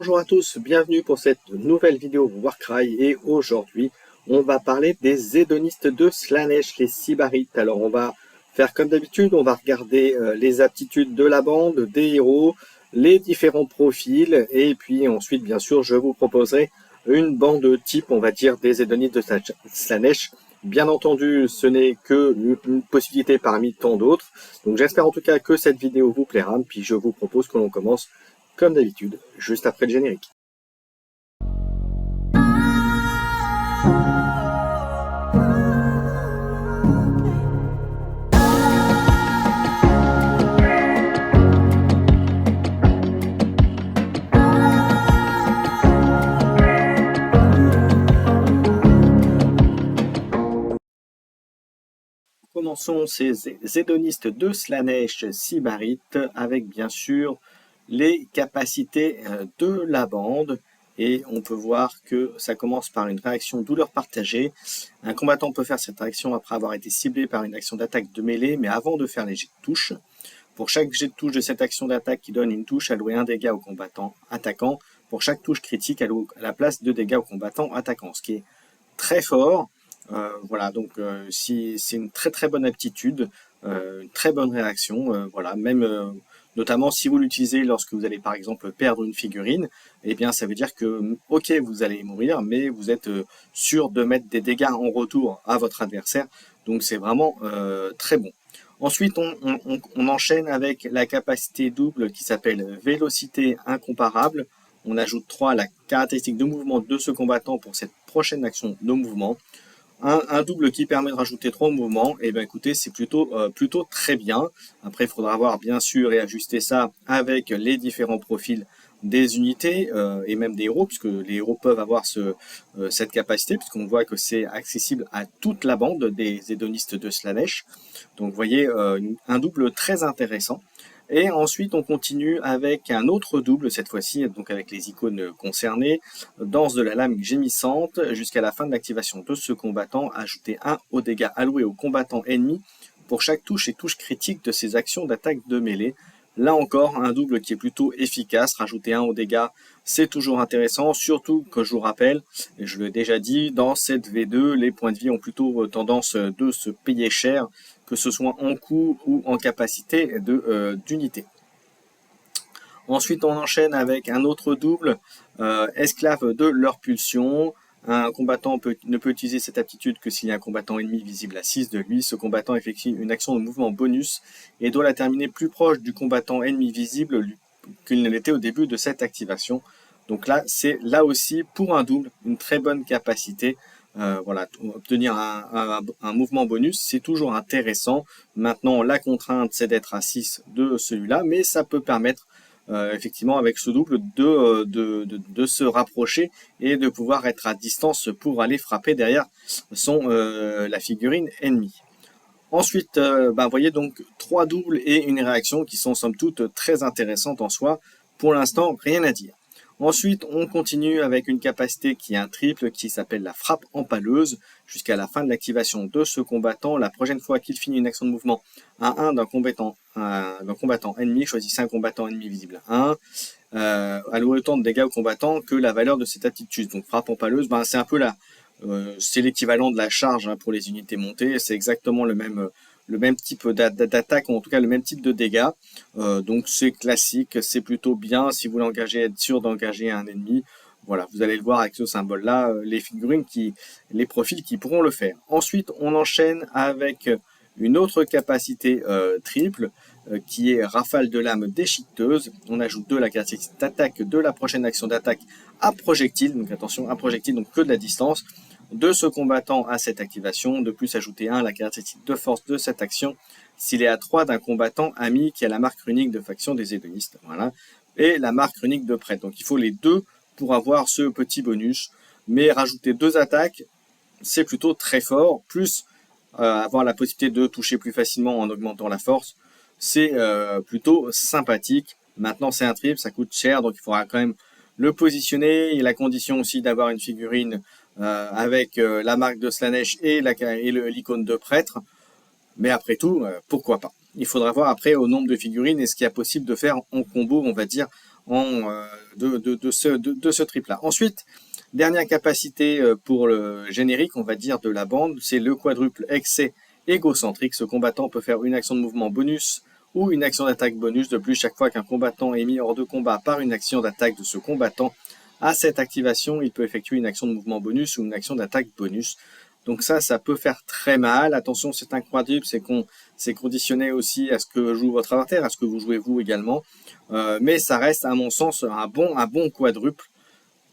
Bonjour à tous, bienvenue pour cette nouvelle vidéo Warcry et aujourd'hui on va parler des hédonistes de Slaanesh, les Sybarites. Alors on va faire comme d'habitude, on va regarder les aptitudes de la bande, des héros, les différents profils et puis ensuite bien sûr je vous proposerai une bande type, on va dire, des hédonistes de Slaanesh. Bien entendu ce n'est que une possibilité parmi tant d'autres, donc j'espère en tout cas que cette vidéo vous plaira, puis je vous propose que l'on commence comme d'habitude, juste après le générique. Commençons ces hédonistes de Slaanesh Sybarites avec bien sûr les capacités de la bande. Et on peut voir que ça commence par une réaction douleur partagée. Un combattant peut faire cette réaction après avoir été ciblé par une action d'attaque de mêlée, mais avant de faire les jets de touche. Pour chaque jet de touche de cette action d'attaque qui donne une touche, allouez un dégât au combattant attaquant. Pour chaque touche critique, allouez à la place 2 dégâts au combattant attaquant, ce qui est très fort. Voilà, donc si c'est une très bonne aptitude, une très bonne réaction, voilà, même notamment si vous l'utilisez lorsque vous allez par exemple perdre une figurine, eh bien ça veut dire que ok vous allez mourir, mais vous êtes sûr de mettre des dégâts en retour à votre adversaire, donc c'est vraiment très bon. Ensuite, on enchaîne avec la capacité double qui s'appelle Vélocité incomparable. On ajoute 3 à la caractéristique de mouvement de ce combattant pour cette prochaine action de mouvement. Un double qui permet de rajouter 3 mouvements, et bien écoutez, c'est plutôt très bien. Après, il faudra voir bien sûr et ajuster ça avec les différents profils des unités et même des héros, puisque les héros peuvent avoir cette capacité, puisqu'on voit que c'est accessible à toute la bande des hédonistes de Slaanesh. Donc vous voyez, un double très intéressant. Et ensuite, on continue avec un autre double, cette fois-ci, donc avec les icônes concernées. Danse de la lame gémissante, jusqu'à la fin de l'activation de ce combattant, ajoutez 1 aux dégâts alloués au combattant ennemi pour chaque touche et touche critique de ses actions d'attaque de mêlée. Là encore, un double qui est plutôt efficace, rajouter 1 aux dégâts, c'est toujours intéressant, surtout que je vous rappelle, et je l'ai déjà dit, dans cette V2, les points de vie ont plutôt tendance de se payer cher, que ce soit en coût ou en capacité d'unité. Ensuite, on enchaîne avec un autre double, esclave de leur pulsion. Un combattant ne peut utiliser cette aptitude que s'il y a un combattant ennemi visible à 6 de lui. Ce combattant effectue une action de mouvement bonus et doit la terminer plus proche du combattant ennemi visible qu'il ne l'était au début de cette activation. Donc là, c'est là aussi pour un double une très bonne capacité. Voilà, obtenir un mouvement bonus, c'est toujours intéressant. Maintenant, la contrainte, c'est d'être à 6 de celui-là, mais ça peut permettre effectivement avec ce double de se rapprocher et de pouvoir être à distance pour aller frapper derrière la figurine ennemie. Ensuite, vous voyez donc 3 doubles et une réaction qui sont somme toute très intéressantes en soi. Pour l'instant, rien à dire. Ensuite, on continue avec une capacité qui est un triple qui s'appelle la frappe empaleuse. Jusqu'à la fin de l'activation de ce combattant, la prochaine fois qu'il finit une action de mouvement à 1 d'un combattant ennemi, choisissez un combattant ennemi visible à 1, allouez autant de dégâts au combattant que la valeur de cette aptitude. Donc frappe empaleuse, c'est un peu c'est l'équivalent de la charge pour les unités montées, c'est exactement le même type d'attaque, ou en tout cas le même type de dégâts. Donc c'est classique, c'est plutôt bien si vous voulez être sûr d'engager un ennemi. Voilà, vous allez le voir avec ce symbole-là, les figurines, les profils qui pourront le faire. Ensuite, on enchaîne avec une autre capacité triple, qui est rafale de lame déchiqueteuse. On ajoute 2 à la caractéristique d'attaque de la prochaine action d'attaque à projectile. Donc attention, à projectile, donc que de la distance de ce combattant à cette activation. De plus, ajouter 1 à la caractéristique de force de cette action s'il est à 3 d'un combattant ami qui a la marque runique de faction des hédonistes. Voilà. Et la marque runique de prêtre. Donc il faut les deux pour avoir ce petit bonus. Mais rajouter 2 attaques, c'est plutôt très fort. Plus avoir la possibilité de toucher plus facilement en augmentant la force, c'est plutôt sympathique. Maintenant, c'est un triple, ça coûte cher, donc il faudra quand même le positionner. Il y a la condition aussi d'avoir une figurine avec la marque de Slaanesh et l'icône de prêtre. Mais après tout, pourquoi pas. il faudra voir après au nombre de figurines et ce qu'il y a possible de faire en combo, on va dire, de ce trip-là. Ensuite, dernière capacité pour le générique, on va dire, de la bande, c'est le quadruple excès égocentrique. Ce combattant peut faire une action de mouvement bonus ou une action d'attaque bonus. De plus, chaque fois qu'un combattant est mis hors de combat par une action d'attaque de ce combattant, à cette activation, il peut effectuer une action de mouvement bonus ou une action d'attaque bonus. Donc ça peut faire très mal. Attention, c'est un quadruple, c'est conditionné aussi à ce que joue votre adversaire, à ce que vous jouez vous également. Mais ça reste, à mon sens, un bon quadruple.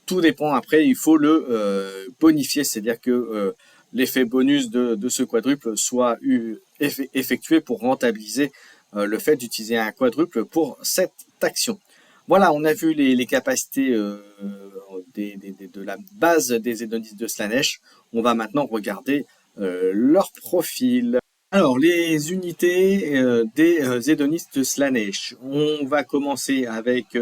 Tout dépend après, il faut le bonifier, c'est-à-dire que l'effet bonus de ce quadruple soit effectué pour rentabiliser le fait d'utiliser un quadruple pour cette action. Voilà, on a vu les capacités de la base des hédonistes de Slaanesh. On va maintenant regarder leur profil. Alors, les unités des hédonistes de Slaanesh. On va commencer avec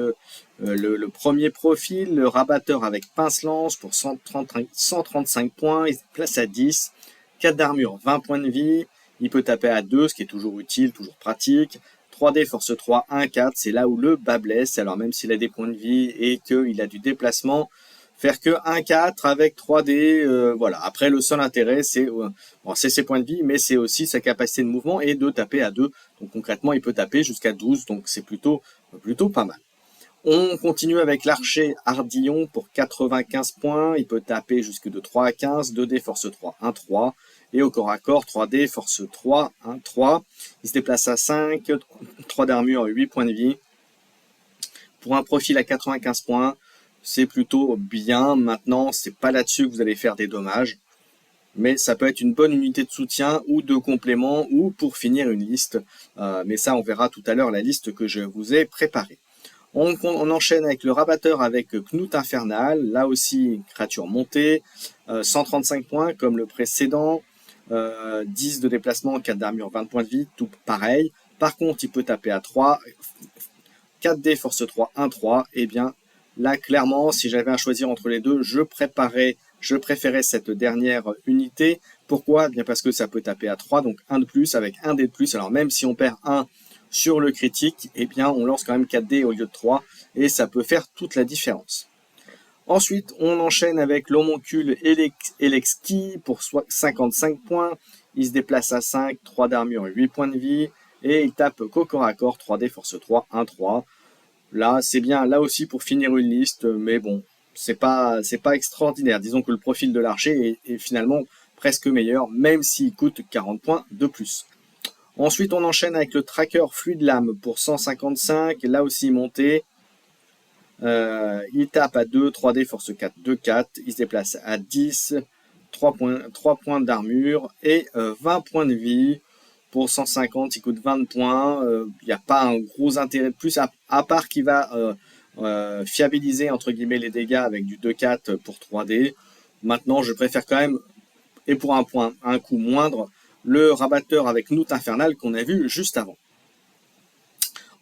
le premier profil, le rabatteur avec pince-lance pour 135 points. Il se place à 10. 4 d'armure, 20 points de vie. Il peut taper à 2, ce qui est toujours utile, toujours pratique. 3D, force 3, 1, 4, c'est là où le bas blesse. Alors même s'il a des points de vie et qu'il a du déplacement, faire que 1-4 avec 3D, voilà. Après, le seul intérêt, c'est ses points de vie, mais c'est aussi sa capacité de mouvement et de taper à 2. Donc concrètement, il peut taper jusqu'à 12, donc c'est plutôt pas mal. On continue avec l'archer Ardillon pour 95 points. Il peut taper jusque de 3 à 15, 2D, force 3, 1, 3. Et au corps à corps, 3D, force 3, 1, 3. Il se déplace à 5, 3 d'armure, 8 points de vie. Pour un profil à 95 points, c'est plutôt bien. Maintenant, c'est pas là-dessus que vous allez faire des dommages. Mais ça peut être une bonne unité de soutien ou de complément ou pour finir une liste. Mais ça, on verra tout à l'heure la liste que je vous ai préparée. On enchaîne avec le rabatteur avec Knut Infernal, là aussi créature montée, 135 points comme le précédent, 10 de déplacement, 4 d'armure, 20 points de vie, tout pareil. Par contre, il peut taper à 3, 4D, force 3, 1, 3, et bien là clairement, si j'avais à choisir entre les deux, je préférais cette dernière unité. Pourquoi? Bien parce que ça peut taper à 3, donc 1 de plus avec 1 dé de plus, alors même si on perd 1 sur le critique, eh bien on lance quand même 4D au lieu de 3 et ça peut faire toute la différence. Ensuite, on enchaîne avec l'homoncule Elexki pour 55 points. Il se déplace à 5, 3 d'armure et 8 points de vie. Et il tape qu'au corps à corps, 3D, force 3, 1, 3. Là, c'est bien, là aussi pour finir une liste, mais bon, c'est pas extraordinaire. Disons que le profil de l'archer est finalement presque meilleur, même s'il coûte 40 points de plus. Ensuite, on enchaîne avec le tracker Fluide Lame pour 155, là aussi monté. Il tape à 2, 3D, force 4, 2, 4. Il se déplace à 10, 3 points d'armure et 20 points de vie. Pour 150, il coûte 20 points. Il n'y a pas un gros intérêt de plus, à part qu'il va fiabiliser entre guillemets les dégâts avec du 2-4 pour 3D. Maintenant, je préfère quand même, et pour un coût moindre, le rabatteur avec Knut Infernal qu'on a vu juste avant.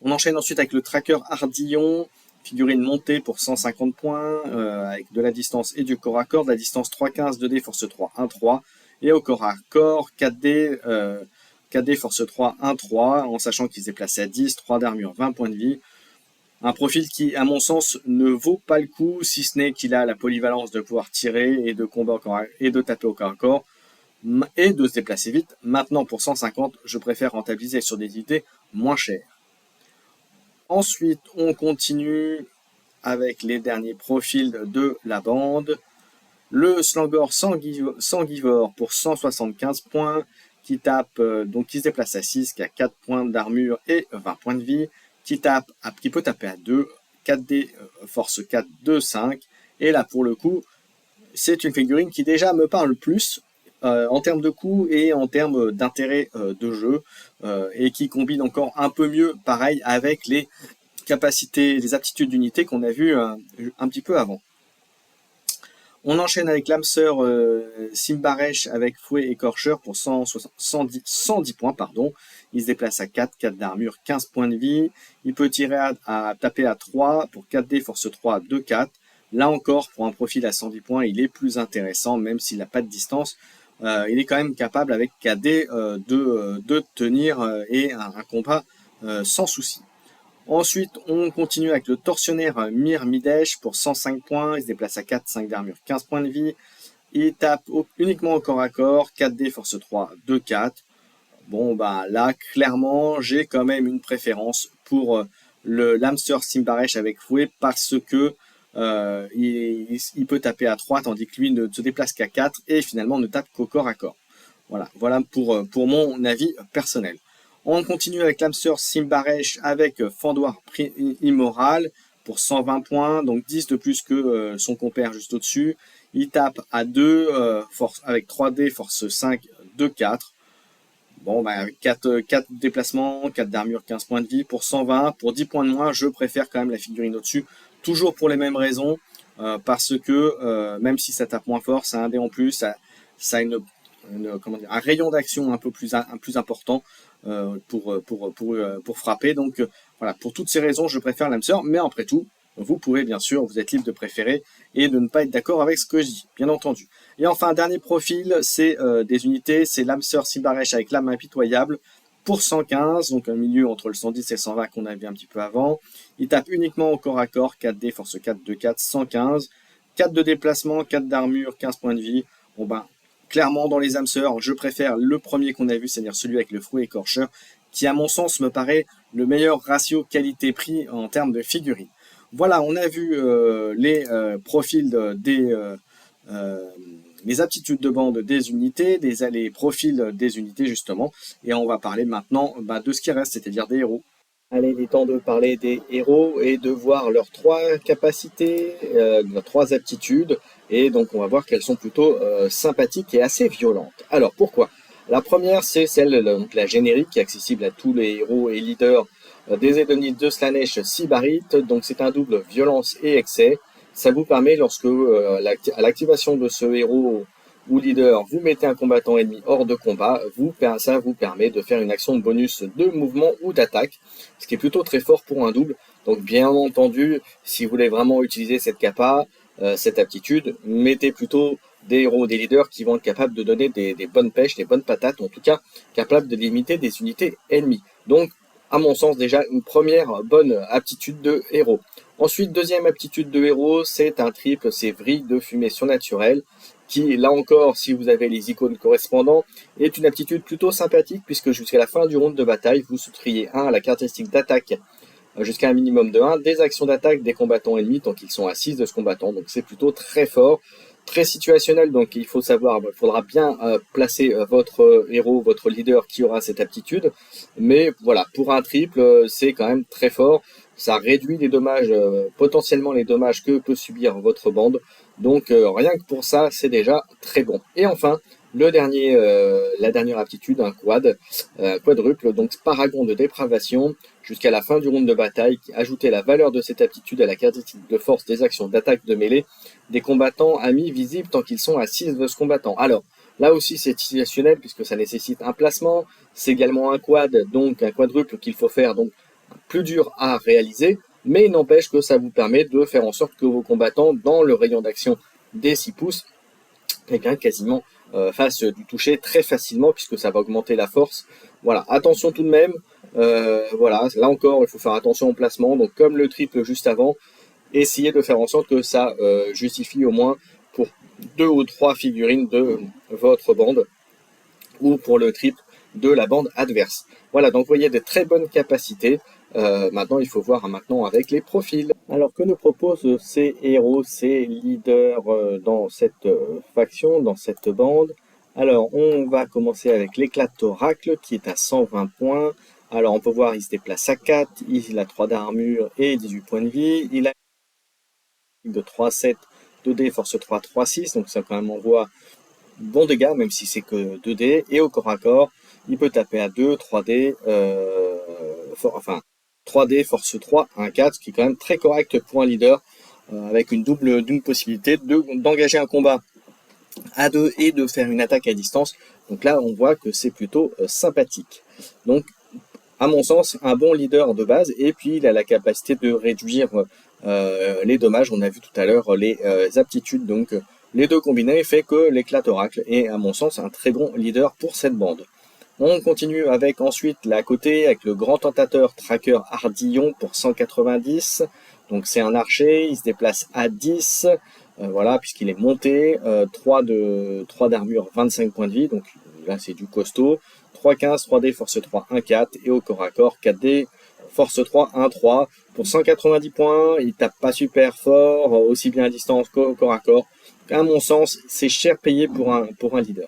On enchaîne ensuite avec le tracker Ardillon, figurine montée pour 150 points, avec de la distance et du corps à corps, de la distance 3-15, 2D, force 3, 1-3, et au corps à corps, 4D, 4D, force 3, 1-3, en sachant qu'il se déplace à 10, 3 d'armure, 20 points de vie. Un profil qui, à mon sens, ne vaut pas le coup, si ce n'est qu'il a la polyvalence de pouvoir tirer et de combat et de taper au corps à corps, et de se déplacer vite. Maintenant, pour 150, je préfère rentabiliser sur des unités moins chères. Ensuite, on continue avec les derniers profils de la bande. Le Slangor Sanguivore pour 175 points, qui tape, donc qui se déplace à 6, qui a 4 points d'armure et 20 points de vie, qui peut taper à 2, 4D, force 4, 2, 5. Et là, pour le coup, c'est une figurine qui déjà me parle plus en termes de coût et en termes d'intérêt de jeu, et qui combine encore un peu mieux, pareil, avec les capacités, les aptitudes d'unité qu'on a vu un petit peu avant. On enchaîne avec l'âme-sœur Simbaresh avec fouet écorcheur pour 110 points. Il se déplace à 4, 4 d'armure, 15 points de vie. Il peut tirer à taper à 3 pour 4D, force 3, 2, 4. Là encore, pour un profil à 110 points, il est plus intéressant, même s'il n'a pas de distance. il est quand même capable avec KD de tenir et un combat sans souci. Ensuite, on continue avec le tortionnaire Mir Midesh pour 105 points. Il se déplace à 4, 5 d'armure, 15 points de vie. Il tape uniquement au corps à corps, 4D, force 3, 2, 4. Bon, bah là, clairement, j'ai quand même une préférence pour le l'hamster Simbaresh avec fouet parce que il peut taper à 3 tandis que lui ne se déplace qu'à 4 et finalement ne tape qu'au corps à corps. Voilà pour mon avis personnel. On continue avec l'hamster Simbaresh avec Fendoir Immoral pour 120 points, donc 10 de plus que son compère juste au-dessus. Il tape à 2 force, avec 3D, force 5, 2, 4. Bon, bah, 4 déplacements, 4 d'armure, 15 points de vie pour 120. Pour 10 points de moins, je préfère quand même la figurine au-dessus. Toujours pour les mêmes raisons, parce que même si ça tape moins fort, ça a un dé en plus, ça a comment dire, un rayon d'action un plus important pour frapper. Donc voilà, pour toutes ces raisons, je préfère l'hamster, mais après tout, vous pouvez bien sûr, vous êtes libre de préférer et de ne pas être d'accord avec ce que je dis, bien entendu. Et enfin, un dernier profil, c'est des unités, c'est l'hamster Simbaresh avec lame impitoyable pour 115, donc un milieu entre le 110 et le 120 qu'on a vu un petit peu avant. Il tape uniquement au corps à corps, 4D, force 4, 2, 4, 115. 4 de déplacement, 4 d'armure, 15 points de vie. Bon ben, clairement, dans les hamsters, je préfère le premier qu'on a vu, c'est-à-dire celui avec le fouet écorcheur, qui à mon sens me paraît le meilleur ratio qualité-prix en termes de figurines. Voilà, on a vu les profils les aptitudes de bande des unités, les profils des unités justement, et on va parler maintenant de ce qui reste, c'est-à-dire des héros. Allez, il est temps de parler des héros et de voir leurs 3 capacités, leurs 3 aptitudes, et donc on va voir qu'elles sont plutôt sympathiques et assez violentes. Alors pourquoi? La première, c'est celle, donc la générique, qui est accessible à tous les héros et leaders des Hédonites de Slaanesh Sibarites, donc c'est un double violence et excès. Ça vous permet, lorsque à l'activation de ce héros ou leader, vous mettez un combattant ennemi hors de combat, ça vous permet de faire une action de bonus de mouvement ou d'attaque, ce qui est plutôt très fort pour un double. Donc bien entendu, si vous voulez vraiment utiliser cette capa, cette aptitude, mettez plutôt des héros, des leaders qui vont être capables de donner des bonnes pêches, des bonnes patates, en tout cas capables de limiter des unités ennemies. Donc à mon sens, déjà une première bonne aptitude de héros. Ensuite, deuxième aptitude de héros, c'est un triple, c'est vrille de fumée surnaturelle, qui, là encore, si vous avez les icônes correspondants, est une aptitude plutôt sympathique, puisque jusqu'à la fin du round de bataille, vous soustrayez 1 à la caractéristique d'attaque jusqu'à un minimum de 1, des actions d'attaque des combattants ennemis, tant qu'ils sont à 6 de ce combattant, donc c'est plutôt très fort. Très situationnel, donc il faut savoir, il faudra bien placer votre héros, votre leader qui aura cette aptitude. Mais voilà, pour un triple, c'est quand même très fort. Ça réduit les dommages, potentiellement les dommages que peut subir votre bande. Donc rien que pour ça, c'est déjà très bon. Et enfin, la dernière aptitude, un quadruple, donc paragon de dépravation, jusqu'à la fin du round de bataille, ajouter la valeur de cette aptitude à la caractéristique de force des actions d'attaque de mêlée des combattants amis visibles tant qu'ils sont à 6 de ce combattant. Alors, là aussi c'est situationnel puisque ça nécessite un placement, c'est également un quad, donc un quadruple qu'il faut faire, donc plus dur à réaliser, mais il n'empêche que ça vous permet de faire en sorte que vos combattants, dans le rayon d'action des 6 pouces, quasiment fassent du toucher très facilement puisque ça va augmenter la force. Voilà, attention tout de même, voilà, là encore il faut faire attention au placement, donc comme le triple juste avant, essayez de faire en sorte que ça justifie au moins pour 2 ou 3 figurines de votre bande ou pour le triple de la bande adverse. Voilà, donc vous voyez des très bonnes capacités. Maintenant, il faut voir maintenant avec les profils. Alors, que nous proposent ces héros, ces leaders dans cette faction, dans cette bande? Alors, on va commencer avec l'éclat d'oracle qui est à 120 points. Alors, on peut voir, il se déplace à 4, il a 3 d'armure et 18 points de vie. Il a de 3-7, 2D, force 3, 3-6, donc ça quand même envoie bon dégâts, même si c'est que 2D, et au corps à corps, il peut taper à 2, 3D, 3D, force 3, 1-4, ce qui est quand même très correct pour un leader, avec d'une possibilité d'engager un combat à 2 et de faire une attaque à distance. Donc là, on voit que c'est plutôt sympathique. Donc, à mon sens, un bon leader de base, et puis il a la capacité de réduire les dommages. On a vu tout à l'heure les aptitudes donc Les deux combinés fait que l'éclat oracle est à mon sens un très bon leader pour cette bande. On continue avec ensuite la côté avec le grand tentateur tracker Ardillon pour 190. Donc c'est un archer, il se déplace à 10, voilà, puisqu'il est monté, 3 d'armure, 25 points de vie, donc là c'est du costaud, 3-15, 3D, force 3, 1-4, et au corps à corps, 4D, force 3, 1-3, pour 190 points, il tape pas super fort, aussi bien à distance qu'au corps à corps. À mon sens, c'est cher payé pour un leader.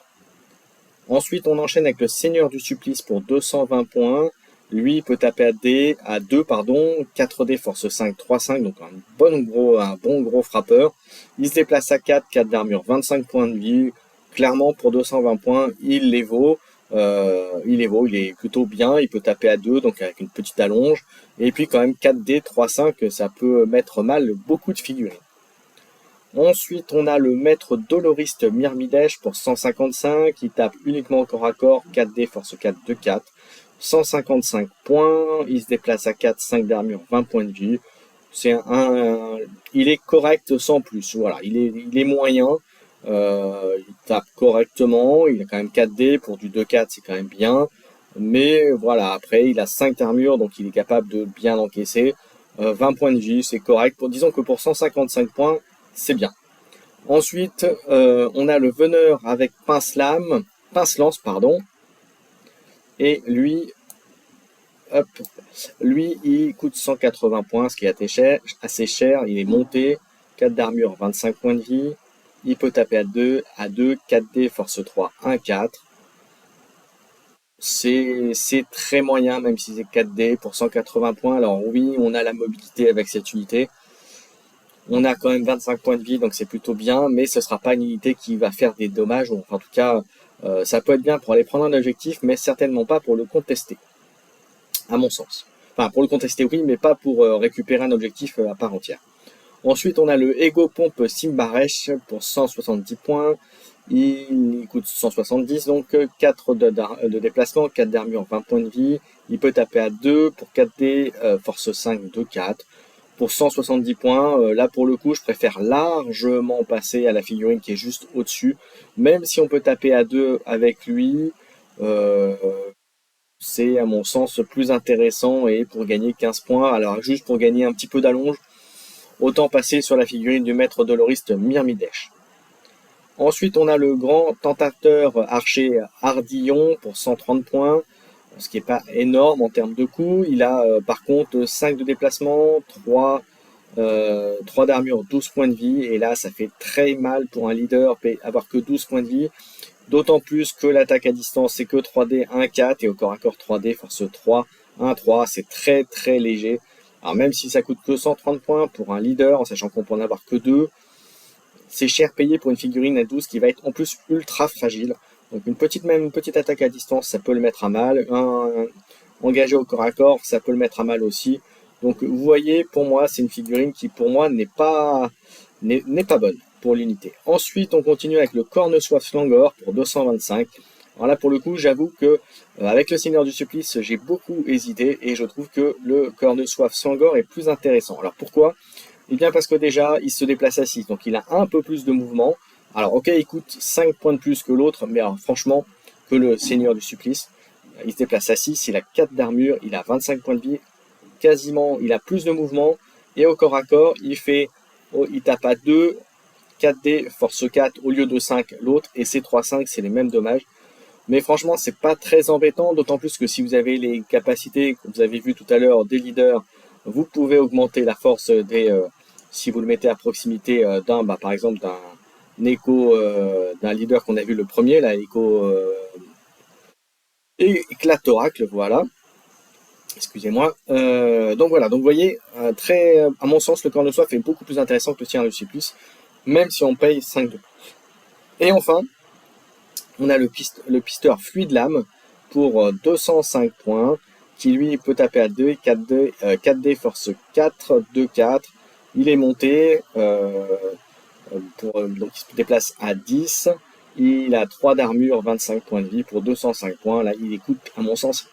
Ensuite, on enchaîne avec le Seigneur du Supplice pour 220 points. Lui, il peut taper à 2, 4D, force 5, 3-5, donc un bon gros frappeur. Il se déplace à 4, 4 d'armure, 25 points de vie. Clairement, pour 220 points, il les vaut. Il est plutôt bien, il peut taper à 2, donc avec une petite allonge. Et puis quand même 4D, 3-5, ça peut mettre mal beaucoup de figurines. Ensuite, on a le maître doloriste Myrmidèche pour 155, qui tape uniquement au corps à corps, 4D, force 4, 2, 4. 155 points, il se déplace à 4, 5 d'armure, 20 points de vie. Il est correct sans plus, voilà, il est moyen, il tape correctement, il a quand même 4D, pour du 2-4 c'est quand même bien. Mais voilà, après il a 5 d'armure, donc il est capable de bien encaisser. 20 points de vie, c'est correct. Disons que pour 155 points, c'est bien. Ensuite, on a le veneur avec pince-lance, pardon. Et lui, hop, lui, il coûte 180 points, ce qui est assez cher. Il est monté, 4 d'armure, 25 points de vie. Il peut taper à 2, 4D, force 3, 1, 4. C'est très moyen, même si c'est 4D pour 180 points. Alors oui, on a la mobilité avec cette unité. On a quand même 25 points de vie, donc c'est plutôt bien, mais ce sera pas une unité qui va faire des dommages. Enfin, en tout cas, ça peut être bien pour aller prendre un objectif, mais certainement pas pour le contester, à mon sens. Enfin, pour le contester, oui, mais pas pour récupérer un objectif à part entière. Ensuite, on a le Ego Pompe Simbaresh pour 170 points. Il coûte 170, donc 4 de déplacement, 4 d'armure, 20 points de vie. Il peut taper à 2 pour 4D, force 5, 2, 4. Pour 170 points, là pour le coup, je préfère largement passer à la figurine qui est juste au-dessus. Même si on peut taper à 2 avec lui, c'est à mon sens plus intéressant et pour gagner 15 points, alors juste pour gagner un petit peu d'allonge, autant passer sur la figurine du maître doloriste Myrmidèche. Ensuite, on a le grand tentateur archer Ardillon pour 130 points, ce qui n'est pas énorme en termes de coût. Il a par contre 5 de déplacement, 3 d'armure, 12 points de vie, et là ça fait très mal pour un leader avoir que 12 points de vie, d'autant plus que l'attaque à distance c'est que 3D, 1-4, et au corps à corps 3D, force 3, 1-3, c'est très très léger. Alors même si ça coûte que 130 points pour un leader, en sachant qu'on peut en avoir que 2, c'est cher payé pour une figurine à 12 qui va être en plus ultra fragile. Donc une petite attaque à distance, ça peut le mettre à mal. Engagé au corps à corps, ça peut le mettre à mal aussi. Donc vous voyez, pour moi, c'est une figurine qui pour moi n'est pas bonne pour l'unité. Ensuite, on continue avec le Cornesoif Slangor pour 225. Alors là, pour le coup, j'avoue que avec le Seigneur du Supplice, j'ai beaucoup hésité et je trouve que le Cornesoif Slangor est plus intéressant. Alors pourquoi ? Eh bien parce que déjà, il se déplace à 6, donc il a un peu plus de mouvement. Alors ok, il coûte 5 points de plus que l'autre, mais alors, franchement, que le Seigneur du Supplice, il se déplace à 6, il a 4 d'armure, il a 25 points de vie, quasiment, il a plus de mouvement, et au corps à corps, il tape à 2, 4D, force 4 au lieu de 5 l'autre, et c'est 3-5, c'est les mêmes dommages. Mais franchement, c'est pas très embêtant, d'autant plus que si vous avez les capacités que vous avez vu tout à l'heure des leaders, vous pouvez augmenter la force si vous le mettez à proximité par exemple d'un écho, d'un leader qu'on a vu le premier, là, écho éclatoracle, voilà. Excusez-moi. Donc voilà, donc vous voyez, à mon sens, le Cornesoif est beaucoup plus intéressant que le Seigneur du Supplice, même si on paye 5 de plus. Et enfin, on a le pisteur Fluide Lame pour 205 points, qui lui peut taper à 2, 4D, 4D force 4, 2, 4. Il est monté, donc il se déplace à 10. Il a 3 d'armure, 25 points de vie pour 205 points. Là, il coûte, à mon sens,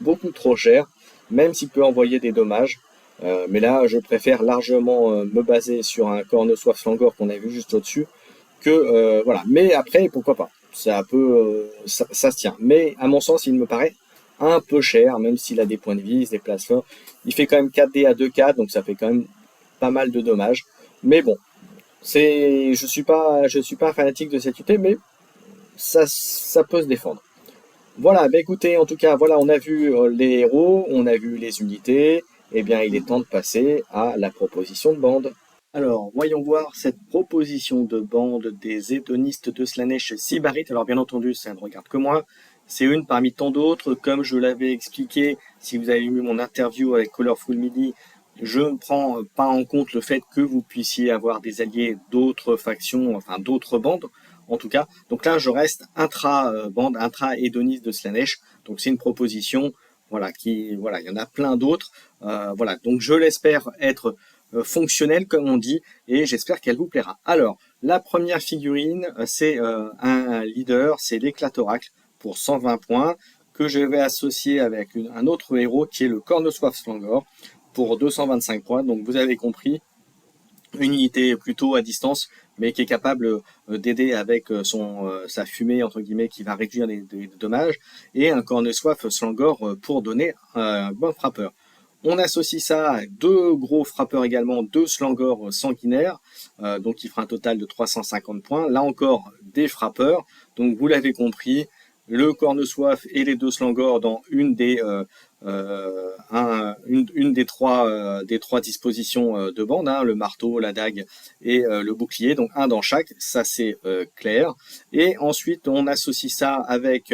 beaucoup trop cher, même s'il peut envoyer des dommages. Mais là, je préfère largement me baser sur un Cornesoif Slangor qu'on a vu juste au-dessus, que voilà. Mais après, pourquoi pas? Ça se tient. Mais à mon sens, il me paraît un peu cher, même s'il a des points de vis, des places fortes. Il fait quand même 4D à 2-4, donc ça fait quand même pas mal de dommages. Mais bon, je suis pas un fanatique de cette unité, mais ça peut se défendre. Voilà, bah écoutez, en tout cas, voilà, on a vu les héros, on a vu les unités. Eh bien, il est temps de passer à la proposition de bande. Alors, voyons voir cette proposition de bande des hédonistes de Slaanesh Sibarites. Alors, bien entendu, ça ne regarde que moi. C'est une parmi tant d'autres. Comme je l'avais expliqué, si vous avez vu mon interview avec Colorful Midi, je ne prends pas en compte le fait que vous puissiez avoir des alliés d'autres factions, enfin d'autres bandes, en tout cas. Donc là, je reste intra-bande, intra-hédoniste de Slaanesh. Donc c'est une proposition, voilà, voilà, il y en a plein d'autres. Voilà, donc je l'espère être fonctionnelle, comme on dit, et j'espère qu'elle vous plaira. Alors, la première figurine, c'est un leader, c'est l'Éclatoracle, pour 120 points, que je vais associer avec un autre héros, qui est le Cornesoif Slangor, pour 225 points. Donc vous avez compris, une unité plutôt à distance, mais qui est capable d'aider avec sa fumée, entre guillemets, qui va réduire les dommages, et un Cornesoif Slangor pour donner un bon frappeur. On associe ça à deux gros frappeurs également, deux slangors sanguinaires, donc qui fera un total de 350 points. Là encore, des frappeurs. Donc vous l'avez compris, le corne-soif et les deux slangors dans une des trois dispositions de bande, hein, le marteau, la dague et le bouclier, donc un dans chaque, ça c'est clair. Et ensuite on associe ça avec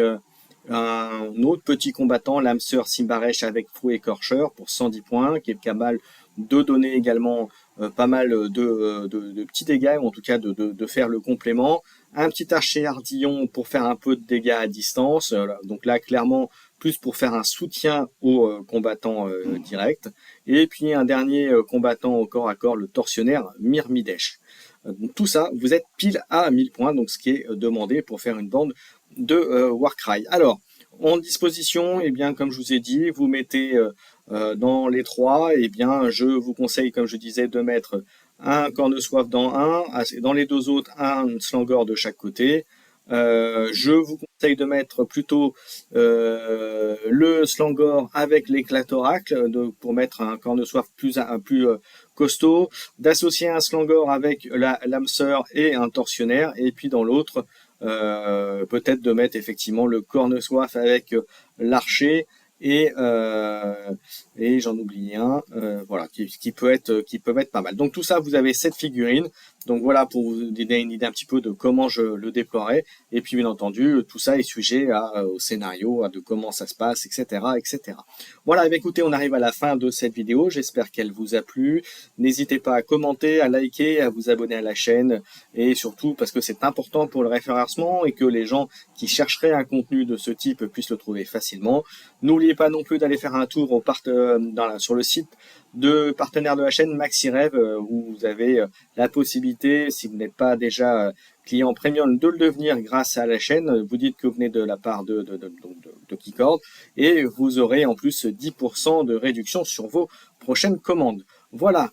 un autre petit combattant, l'âme sœur Simbaresh avec fouet écorcheur pour 110 points, qui est capable de donner également pas mal de petits dégâts, ou en tout cas de faire le complément. Un petit archer ardillon pour faire un peu de dégâts à distance, donc là clairement plus pour faire un soutien aux combattants directs. Et puis un dernier combattant au corps à corps, le tortionnaire Myrmidesh. Donc tout ça, vous êtes pile à 1000 points, donc ce qui est demandé pour faire une bande de Warcry. Alors, en disposition, eh bien, comme je vous ai dit, vous mettez dans les trois, eh bien, je vous conseille, comme je disais, de mettre un corne-soif dans dans les deux autres, un slangor de chaque côté. Je vous conseille de mettre plutôt le slangor avec l'éclatoracle pour mettre un corne-soif plus costaud, d'associer un slangor avec l'âme sœur et un tortionnaire, et puis dans l'autre, peut-être de mettre effectivement le corne-soif avec l'archer et j'en oublie un, voilà, qui peut être pas mal. Donc tout ça, vous avez cette figurine. Donc voilà pour vous donner une idée un petit peu de comment je le déploierai. Et puis bien entendu, tout ça est sujet au scénario, de comment ça se passe, etc., etc. Voilà, écoutez, on arrive à la fin de cette vidéo. J'espère qu'elle vous a plu. N'hésitez pas à commenter, à liker, à vous abonner à la chaîne, et surtout parce que c'est important pour le référencement et que les gens qui chercheraient un contenu de ce type puissent le trouver facilement. N'oubliez pas non plus d'aller faire un tour sur le site de partenaire de la chaîne MaxiRev, où vous avez la possibilité, si vous n'êtes pas déjà client premium, de le devenir grâce à la chaîne. Vous dites que vous venez de la part de Keycord, et vous aurez en plus 10% de réduction sur vos prochaines commandes. Voilà,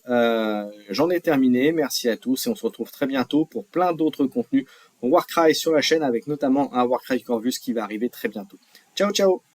j'en ai terminé. Merci à tous et on se retrouve très bientôt pour plein d'autres contenus Warcry sur la chaîne, avec notamment un Warcry Corvus qui va arriver très bientôt. Ciao, ciao!